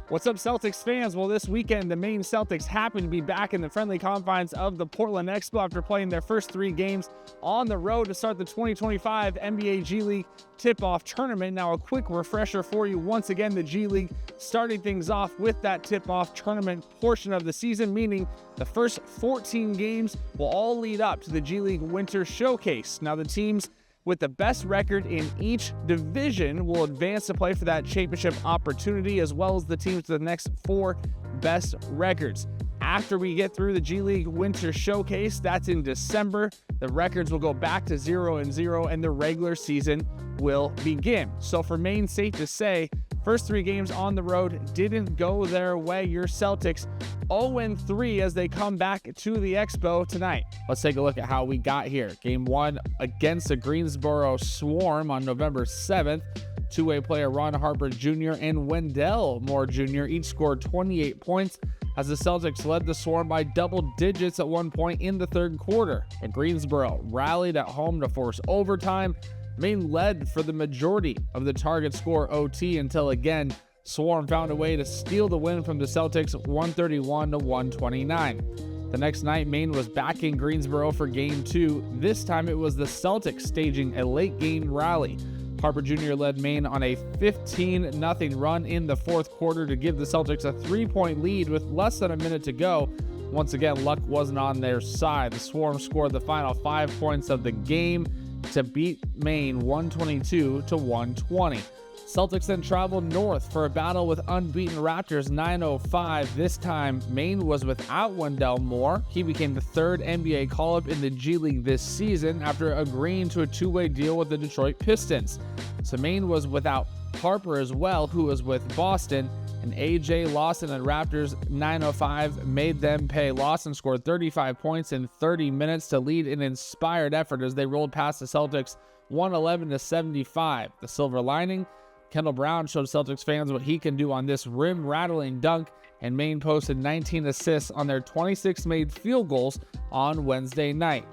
What's up, Celtics fans? Well, this weekend, the Maine Celtics happen to be back in the friendly confines of the Portland Expo after playing their first 3 games on the road to start the 2025 NBA G League tip-off tournament. Now, a quick refresher for you. Once again, the G League starting things off with that tip-off tournament portion of the season, meaning the first 14 games will all lead up to the G League Winter Showcase. Now, the teams with the best record in each division will advance to play for that championship opportunity, as well as the teams with the next 4 best records. After we get through the G League Winter Showcase, that's in December, the records will go back to 0-0 and the regular season will begin. So for Maine, safe to say, first 3 games on the road didn't go their way. Your Celtics 0-3 as they come back to the Expo tonight. Let's take a look at how we got here. Game 1 against the Greensboro Swarm on November 7th. Two-way player Ron Harper Jr. and Wendell Moore Jr. each scored 28 points as the Celtics led the Swarm by double digits at one point in the third quarter. And Greensboro rallied at home to force overtime. Maine led for the majority of the target score OT until again, Swarm found a way to steal the win from the Celtics 131-129. The next night, Maine was back in Greensboro for Game 2. This time it was the Celtics staging a late game rally. Harper Jr. led Maine on a 15-0 run in the fourth quarter to give the Celtics a 3-point lead with less than a minute to go. Once again, luck wasn't on their side. The Swarm scored the final 5 points of the game to beat Maine 122-120. Celtics then traveled north for a battle with unbeaten Raptors 905. This time, Maine was without Wendell Moore. He became the 3rd NBA call-up in the G League this season after agreeing to a 2-way deal with the Detroit Pistons. So Maine was without Harper as well, who was with Boston, and AJ Lawson and Raptors 905 made them pay. Lawson scored 35 points in 30 minutes to lead an inspired effort as they rolled past the Celtics 111-75. The silver lining, Kendall Brown showed Celtics fans what he can do on this rim-rattling dunk, and Maine posted 19 assists on their 26 made field goals on Wednesday night.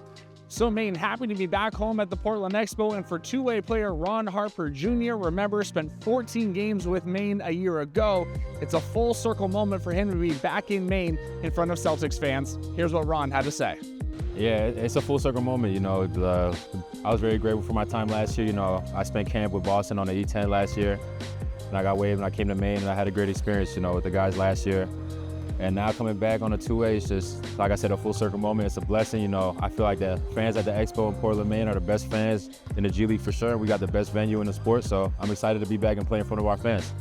So Maine happy to be back home at the Portland Expo, and for two-way player Ron Harper Jr., remember, spent 14 games with Maine a year ago. It's a full circle moment for him to be back in Maine in front of Celtics fans. Here's what Ron had to say. Yeah, it's a full circle moment. I was very grateful for my time last year. I spent camp with Boston on the E10 last year, and I got waived and I came to Maine and I had a great experience, with the guys last year. And now coming back on a 2-way, it's just, like I said, a full circle moment. It's a blessing. I feel like the fans at the Expo in Portland, Maine are the best fans in the G League for sure. We got the best venue in the sport, so I'm excited to be back and play in front of our fans.